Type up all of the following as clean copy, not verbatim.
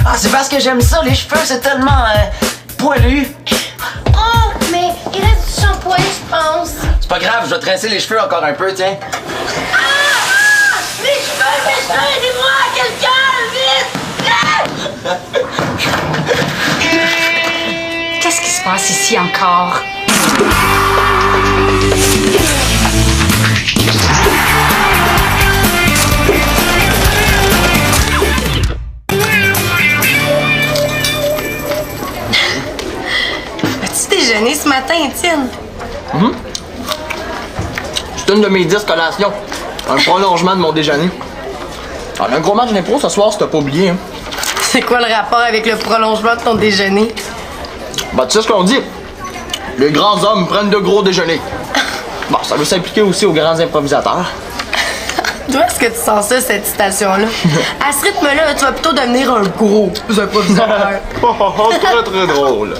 Ah, c'est parce que j'aime ça, les cheveux, c'est tellement poilu. Oh, mais il reste du shampoing, je pense. C'est pas grave, je vais tresser les cheveux encore un peu, tiens. Mes cheveux, aidez-moi, quelqu'un, vite! Qu'est-ce qui se passe ici encore? As-tu déjeuné ce matin, Étienne? C'est une de mes 10 collations. Un prolongement de mon déjeuner. Alors, un gros match d'impro ce soir, si t'as pas oublié. Hein. C'est quoi le rapport avec le prolongement de ton déjeuner? Bah, tu sais ce qu'on dit? Les grands hommes prennent de gros déjeuners. Bon, ça veut s'appliquer aussi aux grands improvisateurs. D'où est-ce que tu sens ça, cette citation-là? À ce rythme-là, tu vas plutôt devenir un gros improvisateur. Très, très drôle.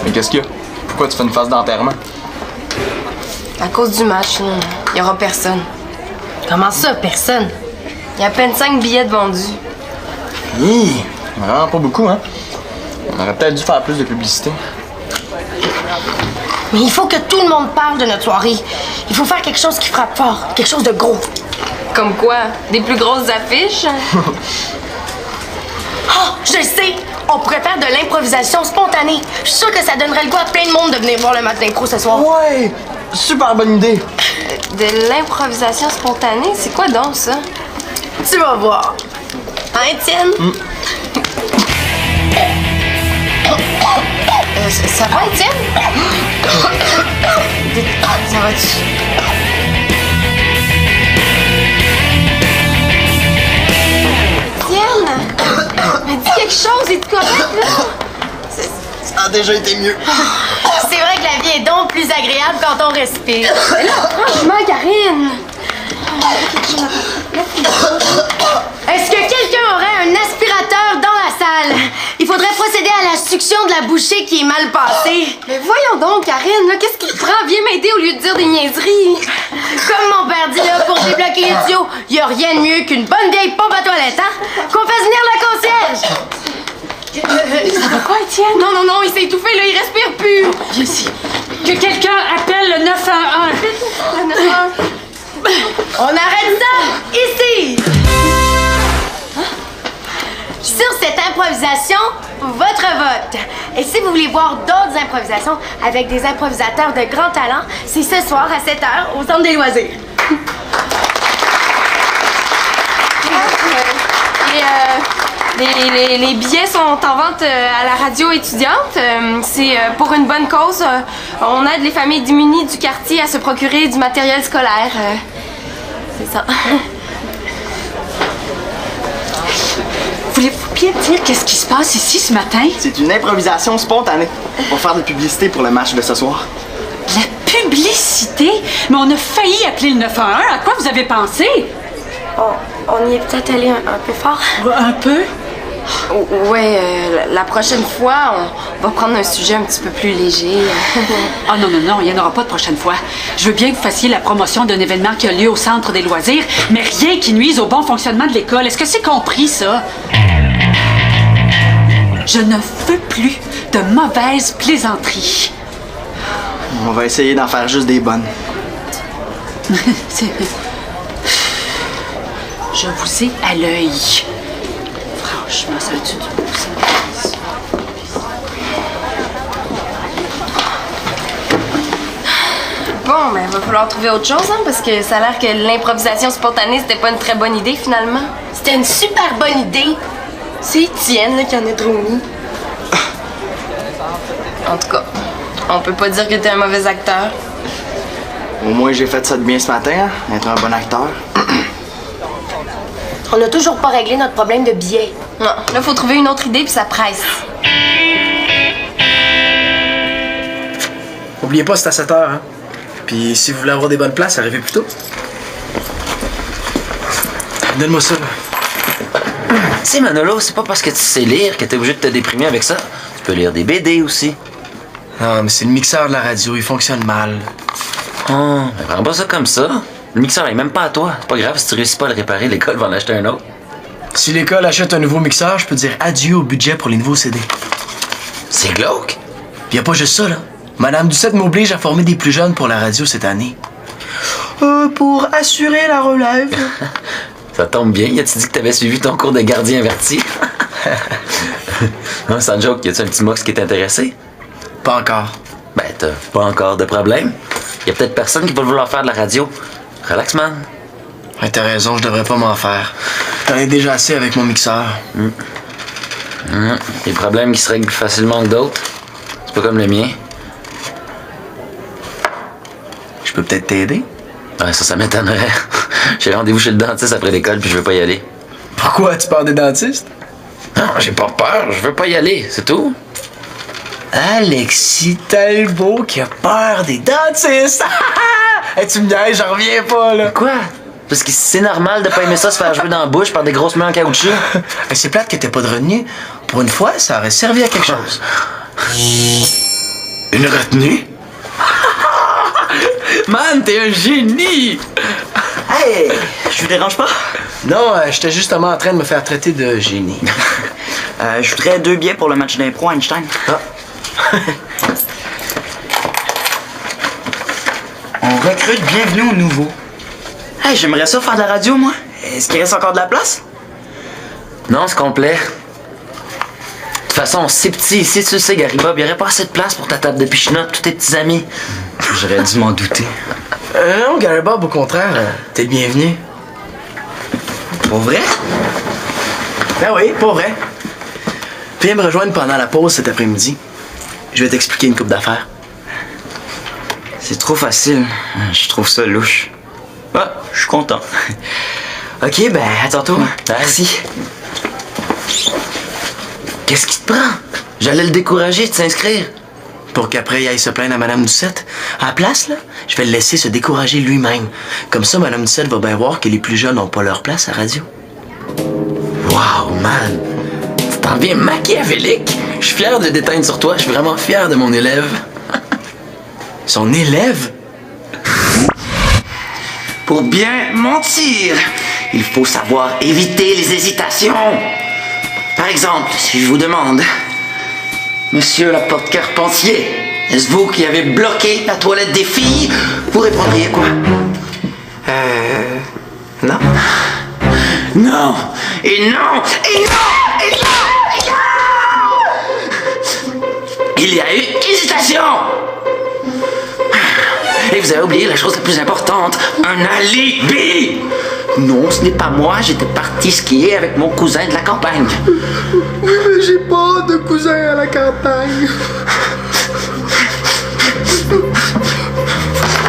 Mais qu'est-ce qu'il y a? Pourquoi tu fais une face d'enterrement? À cause du match, il y aura personne. Comment ça, personne? Il y a à peine 5 billets de vendus. Hi! Vraiment pas beaucoup, hein? On aurait peut-être dû faire plus de publicité. Mais il faut que tout le monde parle de notre soirée. Il faut faire quelque chose qui frappe fort, quelque chose de gros. Comme quoi? Des plus grosses affiches? Oh, je le sais! On pourrait faire de l'improvisation spontanée. Je suis sûre que ça donnerait le goût à plein de monde de venir voir le match d'impro ce soir. Ouais! Super bonne idée! De l'improvisation spontanée? C'est quoi donc ça? Tu vas voir. Hein, Étienne? Ça va, Étienne? Ça va-tu? Étienne? Mais dis quelque chose, es-tu correct, là? Ça a déjà été mieux. C'est vrai que la vie est donc plus agréable quand on respire. Mais là, franchement, Karine! Est-ce que quelqu'un aurait un aspirateur dans la salle? Il faudrait procéder à la succion de la bouchée qui est mal passée. Mais voyons donc, Karine, là, qu'est-ce qui te prend? Viens m'aider au lieu de dire des niaiseries. Comme mon père dit, là, pour débloquer les tuyaux, il n'y a rien de mieux qu'une bonne vieille pompe à toilette, hein? Qu'on fasse venir la concierge! Ça va pas, Étienne? Non, non, non, il s'est étouffé, là, il respire plus. Viens ici. Que quelqu'un appelle le 911. On arrête ça ici! Sur cette improvisation, votre vote. Et si vous voulez voir d'autres improvisations avec des improvisateurs de grand talent, c'est ce soir à 7h au Centre des loisirs. Les billets sont en vente à la radio étudiante. C'est pour une bonne cause. On aide les familles démunies du quartier à se procurer du matériel scolaire. C'est ça. Voulez-vous bien dire qu'est-ce qui se passe ici ce matin? C'est une improvisation spontanée. On va faire de la publicité pour le match de ce soir. La publicité? Mais on a failli appeler le 911. À quoi vous avez pensé? On y est peut-être allé un peu fort. Un peu? Ouais, la prochaine fois, on va prendre un sujet un petit peu plus léger. Ah non, non, non, il n'y en aura pas de prochaine fois. Je veux bien que vous fassiez la promotion d'un événement qui a lieu au Centre des loisirs, mais rien qui nuise au bon fonctionnement de l'école. Est-ce que c'est compris, ça? Je ne veux plus de mauvaises plaisanteries. On va essayer d'en faire juste des bonnes. Je vous ai à l'œil. Franchement, ça a-tu du bon sens? Bon, ben, il va falloir trouver autre chose, hein, parce que ça a l'air que l'improvisation spontanée, c'était pas une très bonne idée, finalement. C'était une super bonne idée. C'est Étienne, là, qui en a trop mis. En tout cas, on peut pas dire que t'es un mauvais acteur. Au moins, j'ai fait ça de bien ce matin, hein, être un bon acteur. On n'a toujours pas réglé notre problème de billets. Non, là, faut trouver une autre idée, puis ça presse. Oubliez pas, c'est à 7h, hein. Puis si vous voulez avoir des bonnes places, arrivez plus tôt. Donne-moi ça, là. Tu sais, Manolo, c'est pas parce que tu sais lire que t'es obligé de te déprimer avec ça. Tu peux lire des BD aussi. Non, mais c'est le mixeur de la radio, il fonctionne mal. Oh, mais prends pas ça comme ça. Le mixeur est même pas à toi. C'est pas grave si tu réussis pas à le réparer, l'école va en acheter un autre. Si l'école achète un nouveau mixeur, je peux dire adieu au budget pour les nouveaux CD. C'est glauque. Puis y a pas juste ça, là. Madame Doucette m'oblige à former des plus jeunes pour la radio cette année. Pour assurer la relève. Ça tombe bien. Y a-tu dit que t'avais suivi ton cours de gardien averti? Non, sans joke, y a-tu un petit mox qui est intéressé? Pas encore. Ben, t'as pas encore de problème. Y a peut-être personne qui va vouloir faire de la radio. Relax, man. Ouais, t'as raison, je devrais pas m'en faire. J'en ai déjà assez avec mon mixeur. Des problèmes qui se règlent plus facilement que d'autres. C'est pas comme le mien. Je peux peut-être t'aider? Ouais, ça m'étonnerait. J'ai rendez-vous chez le dentiste après l'école puis je veux pas y aller. Pourquoi? Tu parles des dentistes? Non, j'ai pas peur, je veux pas y aller, c'est tout. Alexis Talbot qui a peur des dentistes! Hey, tu me niaises, j'en reviens pas, là! Quoi? Parce que c'est normal de pas aimer ça se faire jouer dans la bouche par des grosses mains en caoutchouc. Hey, c'est plate que t'aies pas de retenue. Pour une fois, ça aurait servi à quelque chose. Une retenue? Man, t'es un génie! Hey, je vous dérange pas? Non, j'étais justement en train de me faire traiter de génie. Je voudrais 2 billets pour le match d'impro Einstein. Ah. On recrute bienvenue au nouveau. Hey, j'aimerais ça faire de la radio, moi. Est-ce qu'il reste encore de la place? Non, c'est complet. De toute façon, c'est petit ici, tu le sais, Gary Bob, il y aurait pas assez de place pour ta table de pichenotte, tous tes petits amis. J'aurais dû m'en douter. Non, Gary Bob, au contraire, t'es le bienvenu. Pour vrai? Ben oui, pour vrai. Viens me rejoindre pendant la pause cet après-midi. Je vais t'expliquer une coupe d'affaires. C'est trop facile. Je trouve ça louche. Ah, je suis content. Ok, ben, à tantôt. Merci. Qu'est-ce qui te prend? J'allais le décourager de s'inscrire. Pour qu'après il aille se plaindre à Madame Doucette. À la place, là, je vais le laisser se décourager lui-même. Comme ça, Madame Doucette va bien voir que les plus jeunes n'ont pas leur place à radio. Wow, man! Tu t'en viens machiavélique! Je suis fier de déteindre sur toi, je suis vraiment fier de mon élève. Son élève? Pour bien mentir, il faut savoir éviter les hésitations. Par exemple, si je vous demande, Monsieur Laporte-Carpentier, est-ce vous qui avez bloqué la toilette des filles? Vous répondriez quoi? Non. Non! Et non! Et non! Et non! Et non! Il y a eu hésitation! Et vous avez oublié la chose la plus importante, un alibi! Non, ce n'est pas moi, j'étais parti skier avec mon cousin de la campagne. Oui, mais j'ai pas de cousin à la campagne.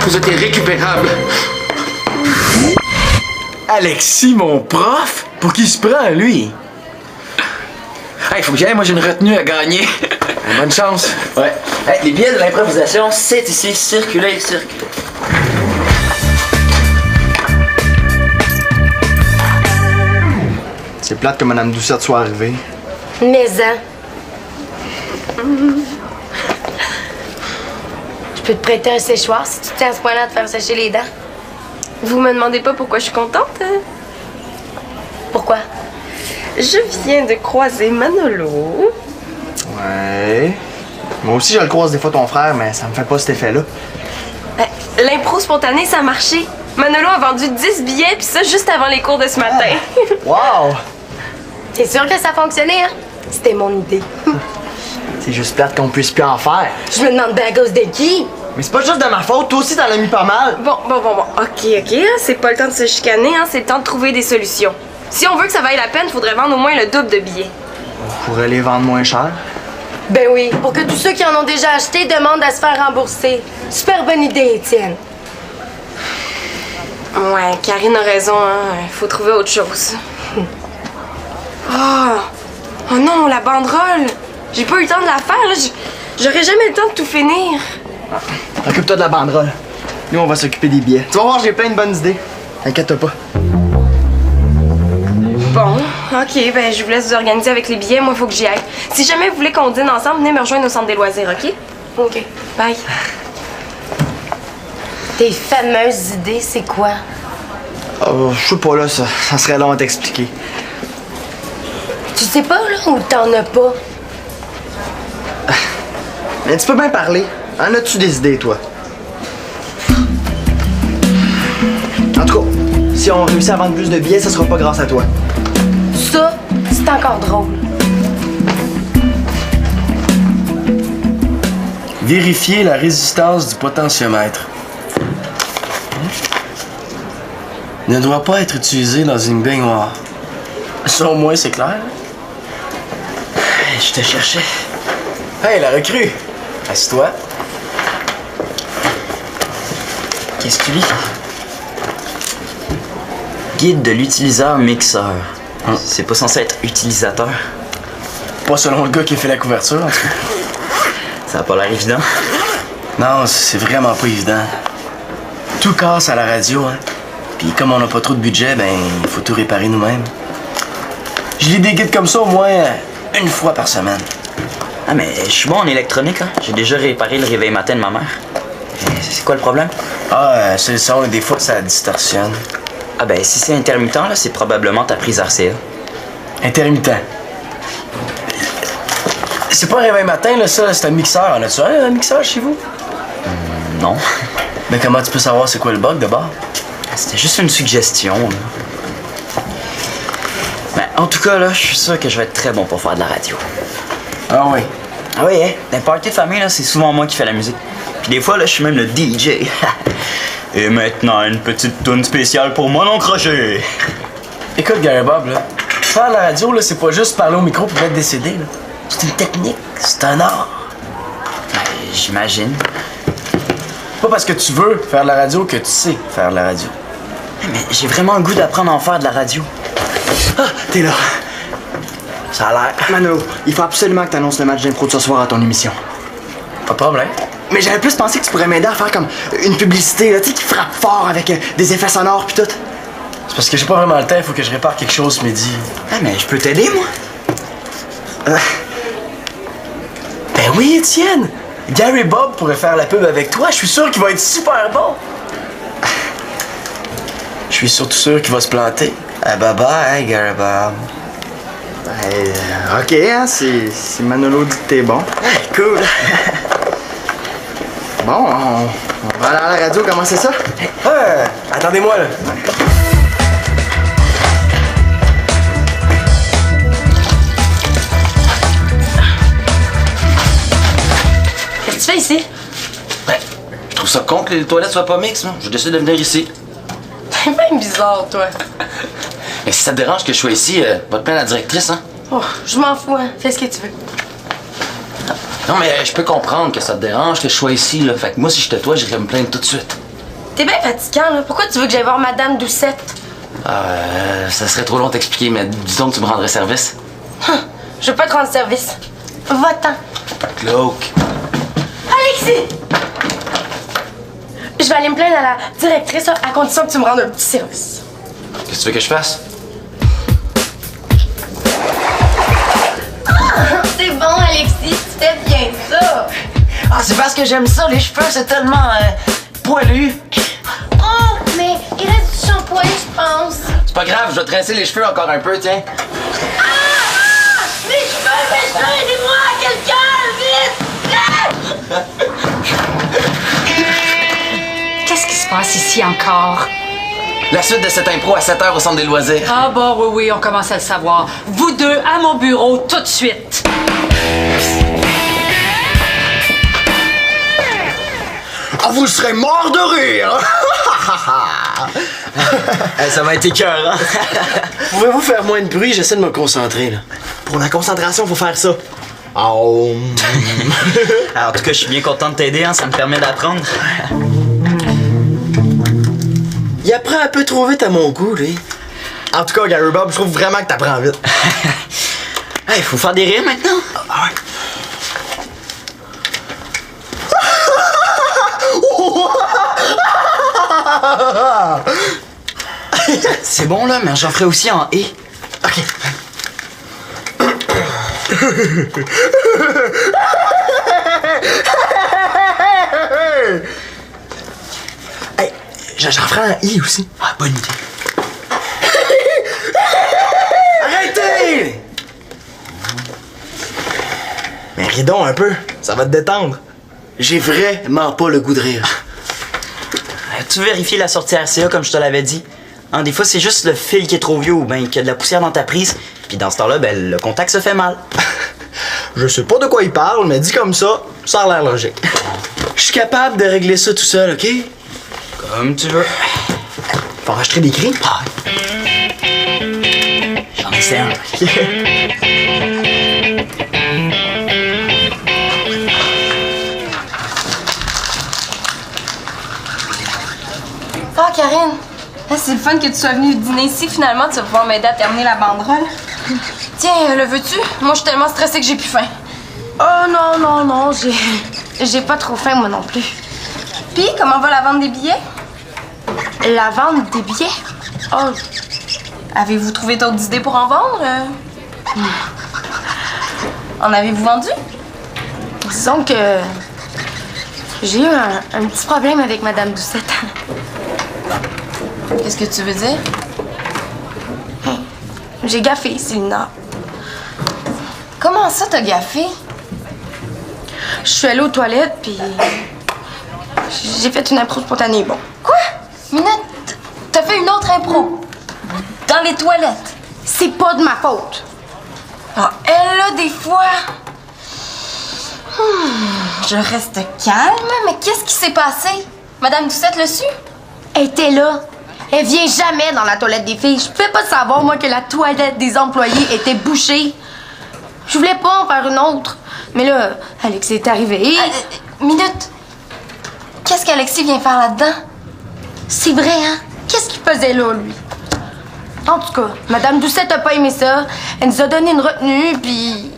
Vous êtes irrécupérable. Alexis, mon prof? Pour qui il se prend, lui? Hey, faut que j'aille, moi j'ai une retenue à gagner. Bonne chance. Ouais. Hey, les billets de l'improvisation, c'est ici. Circulez, circulez. C'est plate que Madame Doucette soit arrivée. Mais hein. Je peux te prêter un séchoir si tu tiens à ce point-là à te faire sécher les dents. Vous me demandez pas pourquoi je suis contente? Pourquoi? Je viens de croiser Manolo. Ouais. Moi aussi, je le croise des fois ton frère, mais ça me fait pas cet effet-là. L'impro spontanée, ça a marché. Manolo a vendu 10 billets, puis ça juste avant les cours de ce matin. Wow! T'es sûr que ça fonctionnait, hein? C'était mon idée. C'est juste plate qu'on puisse plus en faire. Je me demande bien à cause de qui? Mais c'est pas juste de ma faute, toi aussi t'en as mis pas mal. Bon. OK, hein, c'est pas le temps de se chicaner, hein, c'est le temps de trouver des solutions. Si on veut que ça vaille la peine, faudrait vendre au moins le double de billets. On pourrait les vendre moins cher. Ben oui, pour que tous ceux qui en ont déjà acheté demandent à se faire rembourser. Super bonne idée, Étienne. Ouais, Karine a raison, hein, faut trouver autre chose. Oh non, la banderole! J'ai pas eu le temps de la faire, là. J'aurais jamais le temps de tout finir. Occupe-toi de la banderole. Nous, on va s'occuper des billets. Tu vas voir, j'ai plein de bonnes idées. Inquiète pas. Bon, OK, ben je vous laisse vous organiser avec les billets. Moi, faut que j'y aille. Si jamais vous voulez qu'on dîne ensemble, venez me rejoindre au centre des loisirs, OK? OK. Bye. Tes fameuses idées, c'est quoi? Je sais pas, là, ça serait long à t'expliquer. Tu sais pas, là, ou t'en as pas? Mais tu peux bien parler. En as-tu des idées, toi? En tout cas, si on réussit à vendre plus de billets, ça sera pas grâce à toi. Ça, c'est encore drôle. Vérifier la résistance du potentiomètre. Ne doit pas être utilisé dans une baignoire. Ça, au moins, c'est clair. Je te cherchais. Hey, la recrue! Assieds-toi. Qu'est-ce que tu lis? Guide de l'utilisateur mixeur. C'est pas censé être utilisateur. Pas selon le gars qui a fait la couverture, en tout cas. Ça a pas l'air évident. Non, c'est vraiment pas évident. Tout casse à la radio, hein. Puis comme on n'a pas trop de budget, ben, il faut tout réparer nous-mêmes. Je lis des guides comme ça au moins une fois par semaine. Ah, mais je suis bon en électronique, hein. J'ai déjà réparé le réveil matin de ma mère. C'est quoi le problème? Ah, c'est le son, et des fois ça distorsionne. Ah, ben, si c'est intermittent, là, c'est probablement ta prise RCA. Intermittent. C'est pas un réveil matin, là, ça, c'est un mixeur. En as-tu un mixeur chez vous? Non. Mais comment tu peux savoir c'est quoi le bug de bord? C'était juste une suggestion, là. Ben, en tout cas, là, je suis sûr que je vais être très bon pour faire de la radio. Ah oui. Ah oui, hein? Dans les parties de famille, là, c'est souvent moi qui fais la musique. Puis des fois, là, je suis même le DJ. Et maintenant, une petite toune spéciale pour moi non crochet. Écoute, Gary Bob, là, faire la radio, là, c'est pas juste parler au micro pour mettre des CD, là. C'est une technique, c'est un art. Ben, j'imagine. Pas parce que tu veux faire de la radio que tu sais faire de la radio. Mais j'ai vraiment le goût d'apprendre à en faire de la radio. Ah, t'es là. Ça a l'air. Mano, il faut absolument que t'annonces le match d'impro de ce soir à ton émission. Pas de problème. Mais j'avais plus pensé que tu pourrais m'aider à faire comme une publicité, là, tu sais, qui frappe fort avec des effets sonores pis tout. C'est parce que j'ai pas vraiment le temps, il faut que je répare quelque chose ce midi. Ah, mais je peux t'aider, moi? Ben oui, Étienne! Gary Bob pourrait faire la pub avec toi, je suis sûr qu'il va être super bon! Je suis surtout sûr qu'il va se planter. Ah, bye-bye, Gary Bob. Ok, hein, si Manolo dit que t'es bon. Cool! Bon, on va aller à la radio commencer ça? Attendez-moi, là. Qu'est-ce que tu fais ici? Ben, je trouve ça con que les toilettes soient pas mixtes, là. Je décide de venir ici. T'es bien bizarre, toi. Mais si ça te dérange que je sois ici, va te plaindre la directrice, hein? Oh, je m'en fous, hein. Fais ce que tu veux. Non, mais je peux comprendre que ça te dérange que je sois ici, là. Fait que moi, si j'étais toi, j'irais me plaindre tout de suite. T'es bien fatigant, là. Pourquoi tu veux que j'aille voir Madame Doucette? Ça serait trop long de t'expliquer, mais disons que tu me rendrais service. Je veux pas te rendre service. Va-t'en. Glauque. Alexis! Je vais aller me plaindre à la directrice à condition que tu me rendes un petit service. Qu'est-ce que tu veux que je fasse? C'est bon, Alexis, tu fais bien ça. Ah, c'est parce que j'aime ça, les cheveux, c'est tellement poilu. Oh, mais il reste du shampoing, je pense. C'est pas grave, je vais tresser les cheveux encore un peu, tiens. Mes cheveux, aidez-moi, quelqu'un, vite! Qu'est-ce qui se passe ici encore? La suite de cette impro à 7h au centre des loisirs. Ah bon, oui, on commence à le savoir. Vous deux, à mon bureau, tout de suite. Ah, vous serez mort de rire! Ça va être écœurant. Pouvez-vous faire moins de bruit? J'essaie de me concentrer, là. Pour la concentration, faut faire ça. En tout cas, je suis bien content de t'aider, hein. Ça me permet d'apprendre. Il apprend un peu trop vite à mon goût, lui. En tout cas, Gary Bob, je trouve vraiment que t'apprends vite. Hey, faut faire des rires maintenant. Ah ouais. C'est bon, là, mais j'en ferai aussi en « et ». Ok. J'en ferai un I aussi. Ah, bonne idée. Arrêtez! Mais ris donc un peu, ça va te détendre. J'ai vraiment pas le goût de rire. As-tu vérifié la sortie RCA comme je te l'avais dit? Hein, des fois, c'est juste le fil qui est trop vieux ou bien qu'il y a de la poussière dans ta prise. Puis dans ce temps-là, ben, le contact se fait mal. Je sais pas de quoi il parle, mais dit comme ça a l'air logique. Je suis capable de régler ça tout seul, OK? Comme tu veux. Faut racheter des grilles? Ah. J'en essaie un. Ah, Karine, c'est le fun que tu sois venue dîner ici. Finalement, tu vas pouvoir m'aider à terminer la banderole. Tiens, le veux-tu? Moi, je suis tellement stressée que j'ai plus faim. Oh non, j'ai pas trop faim moi non plus. Puis, comment va la vente des billets? La vente des billets? Oh, Avez-vous trouvé d'autres idées pour en vendre? En avez-vous vendu? disons que j'ai eu un petit problème avec Madame Doucette. Qu'est-ce que tu veux dire? J'ai gaffé, Célina. Comment ça, t'as gaffé? Je suis allée aux toilettes, puis j'ai fait une impro spontanée. Bon, Quoi? Minette, t'as fait une autre impro? Dans les toilettes? c'est pas de ma faute. Ah, elle, là, des fois... je reste calme, mais qu'est-ce qui s'est passé? Madame Doucette le su? Elle était là. Elle vient jamais dans la toilette des filles. Je pouvais pas savoir, moi, que la toilette des employés était bouchée. Je voulais pas en faire une autre. Mais là, Alexis est arrivé. Minute. Qu'est-ce qu'Alexis vient faire là-dedans? C'est vrai, hein? Qu'est-ce qu'il faisait là, lui? En tout cas, Madame Doucette a pas aimé ça. Elle nous a donné une retenue, puis...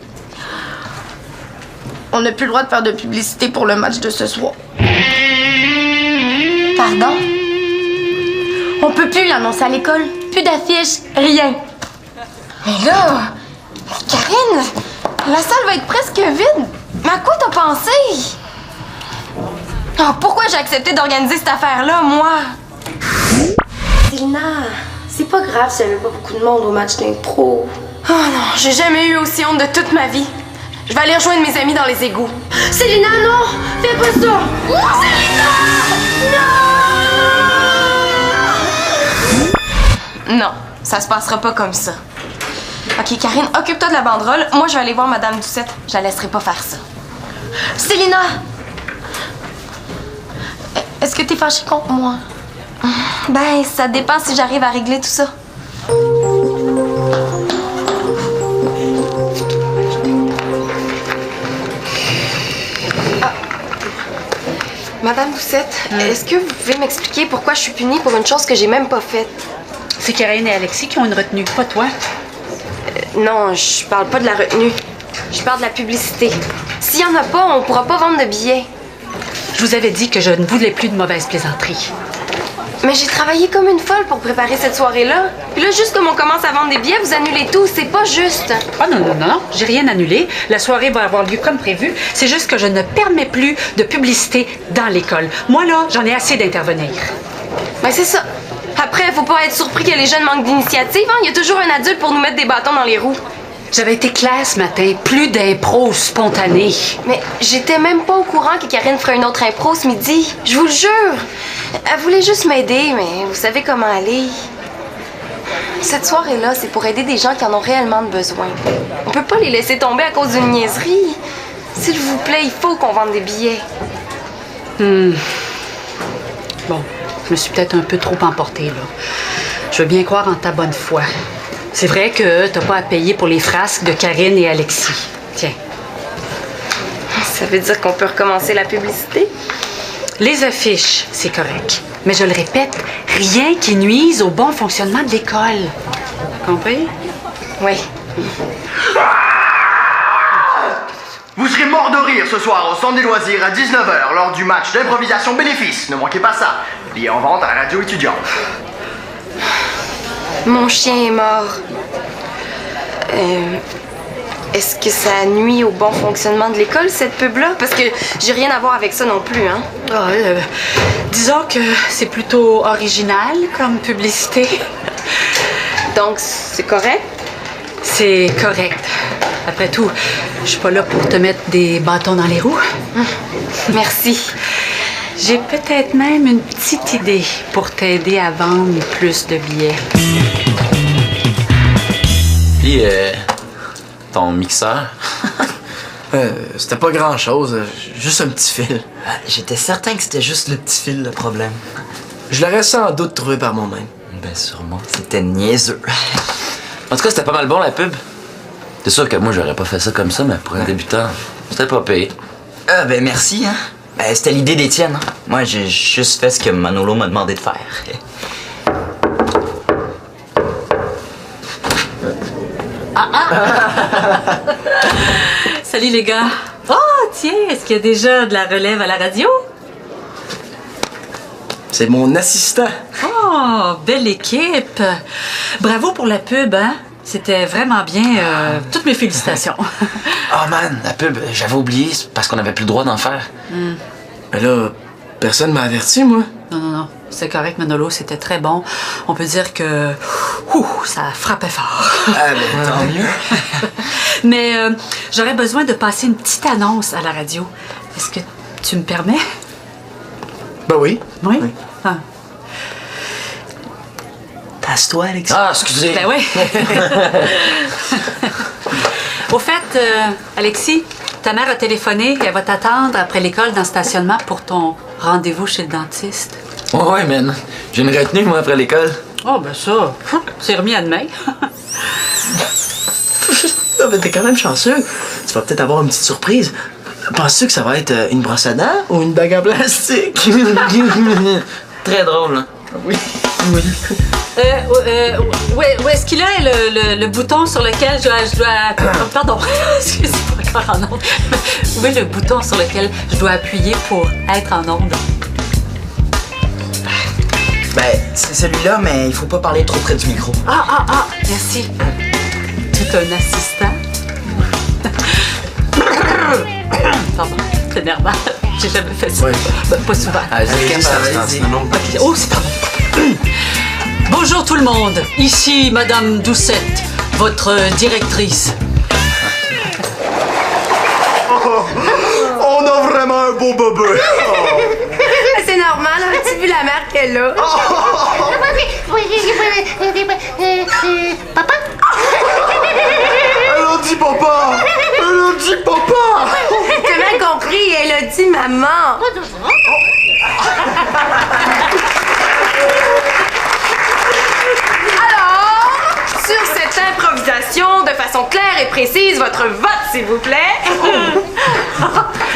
On n'a plus le droit de faire de publicité pour le match de ce soir. Pardon? On peut plus l'annoncer à l'école. Plus d'affiches, rien. Mais là... Karine, la salle va être presque vide. Mais à quoi t'as pensé? Ah, pourquoi j'ai accepté d'organiser cette affaire-là, moi? Célina, c'est pas grave s'il y avait pas beaucoup de monde au match d'impro. Oh non, j'ai jamais eu aussi honte de toute ma vie. Je vais aller rejoindre mes amis dans les égouts. Célina, non! Fais pas ça! Non, ça se passera pas comme ça. Ok, Karine, occupe-toi de la banderole. Moi, je vais aller voir Madame Doucette. Je la laisserai pas faire ça. Célina! Est-ce que t'es fâchée contre moi? Ben, ça dépend si j'arrive à régler tout ça. Madame Doucette, est-ce que vous pouvez m'expliquer pourquoi je suis punie pour une chose que j'ai même pas faite? C'est Karine et Alexis qui ont une retenue, pas toi. Non, je parle pas de la retenue. Je parle de la publicité. S'il y en a pas, on pourra pas vendre de billets. Je vous avais dit que je ne voulais plus de mauvaises plaisanteries. Mais j'ai travaillé comme une folle pour préparer cette soirée-là. Puis là, juste comme on commence à vendre des billets, vous annulez tout. C'est pas juste. Ah non, j'ai rien annulé. La soirée va avoir lieu comme prévu. C'est juste que je ne permets plus de publicité dans l'école. Moi, là, j'en ai assez d'intervenir. Ben, c'est ça. Après, faut pas être surpris que les jeunes manquent d'initiative. Hein? Il y a toujours un adulte pour nous mettre des bâtons dans les roues. J'avais été claire ce matin. Plus d'impro spontanée. Mais j'étais même pas au courant que Karine ferait une autre impro ce midi. Je vous le jure. Elle voulait juste m'aider, mais vous savez comment aller. Cette soirée-là, c'est pour aider des gens qui en ont réellement besoin. On peut pas les laisser tomber à cause d'une niaiserie. S'il vous plaît, il faut qu'on vende des billets. Bon, je me suis peut-être un peu trop emportée, là. Je veux bien croire en ta bonne foi. C'est vrai que t'as pas à payer pour les frasques de Karine et Alexis. Tiens. Ça veut dire qu'on peut recommencer la publicité? Les affiches, c'est correct. Mais je le répète, rien qui nuise au bon fonctionnement de l'école. Compris? Oui. Vous serez mort de rire ce soir au centre des loisirs à 19h lors du match d'improvisation bénéfice. Ne manquez pas ça. Billets en vente à la radio étudiante. Mon chien est mort. est-ce que ça nuit au bon fonctionnement de l'école, cette pub-là? Parce que j'ai rien à voir avec ça non plus, hein? Ah, disons que c'est plutôt original comme publicité. Donc, c'est correct? C'est correct. Après tout, je suis pas là pour te mettre des bâtons dans les roues. Merci. J'ai peut-être même une petite idée pour t'aider à vendre plus de billets. Puis, ton mixeur? C'était pas grand-chose, juste un petit fil. J'étais certain que c'était juste le petit fil, le problème. Je l'aurais sans doute trouvé par moi-même. Ben sûrement, c'était niaiseux. En tout cas, c'était pas mal bon, la pub. C'est sûr que moi, j'aurais pas fait ça comme ça, mais pour un débutant, c'était pas payé. Ah ben merci, hein. Ben, c'était l'idée d'Étienne. Hein? Moi, j'ai juste fait ce que Manolo m'a demandé de faire. Salut les gars. Oh, tiens, est-ce qu'il y a déjà de la relève à la radio? C'est mon assistant. Oh, belle équipe. Bravo pour la pub, hein? C'était vraiment bien. Toutes mes félicitations. Oh man, la pub, j'avais oublié, c'est parce qu'on avait plus le droit d'en faire. Mais là, personne m'a averti, moi. Non. C'est correct, Manolo, c'était très bon. On peut dire que... ça frappait fort. Ah ben, tant mieux. Mais j'aurais besoin de passer une petite annonce à la radio. Est-ce que tu me permets? Ben oui. Oui? Ah. Passe-toi, Alexis. Ah, excusez. Ben oui. Au fait, Alexis, ta mère a téléphoné et elle va t'attendre après l'école dans le stationnement pour ton rendez-vous chez le dentiste. Oh, ouais, man. J'ai une retenue, moi, après l'école. Oh, ben ça, c'est remis à demain. Non, mais t'es quand même chanceux. Tu vas peut-être avoir une petite surprise. Penses-tu que ça va être une brosse à dents ou une bague en plastique? Très drôle, hein? Oui. Où est-ce qu'il a le bouton sur lequel je dois... Pardon, excusez-moi encore en onde. Où est le bouton sur lequel je dois appuyer pour être en onde? Ben, c'est celui-là, mais il faut pas parler trop près du micro. Ah, merci. Tout un assistant. Pardon, c'est énervant. J'ai jamais fait ça. Ouais. Ben, pas souvent. Ah, vous êtes capable, Ok. Oh, c'est pardon. Bonjour tout le monde. Ici Madame Doucette, votre directrice. On a vraiment un beau bébé. C'est normal, as-tu vu la mère qu'elle a? Papa? Elle a dit papa. Elle a dit papa. T'as mal compris, elle a dit maman. Sur cette improvisation, de façon claire et précise, votre vote, s'il vous plaît.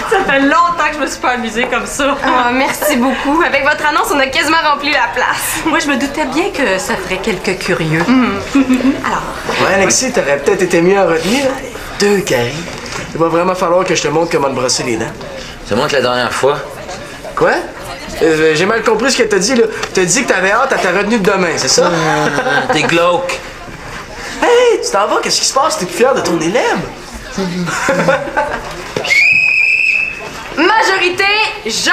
Ça fait longtemps que je me suis pas amusée comme ça. Oh, merci beaucoup. Avec votre annonce, on a quasiment rempli la place. Moi, je me doutais bien que ça ferait quelques curieux. Ouais, Alexis, t'aurais peut-être été mieux en retenue, là. 2 caries. Il va vraiment falloir que je te montre comment te brosser les dents. C'est moins que la dernière fois. Quoi? J'ai mal compris ce que t'as dit, là. T'as dit que t'avais hâte à ta retenue de demain, c'est ça? T'es glauque. Hey, tu t'en vas? Qu'est-ce qui se passe? T'es plus fier de ton élève? Majorité, Jean!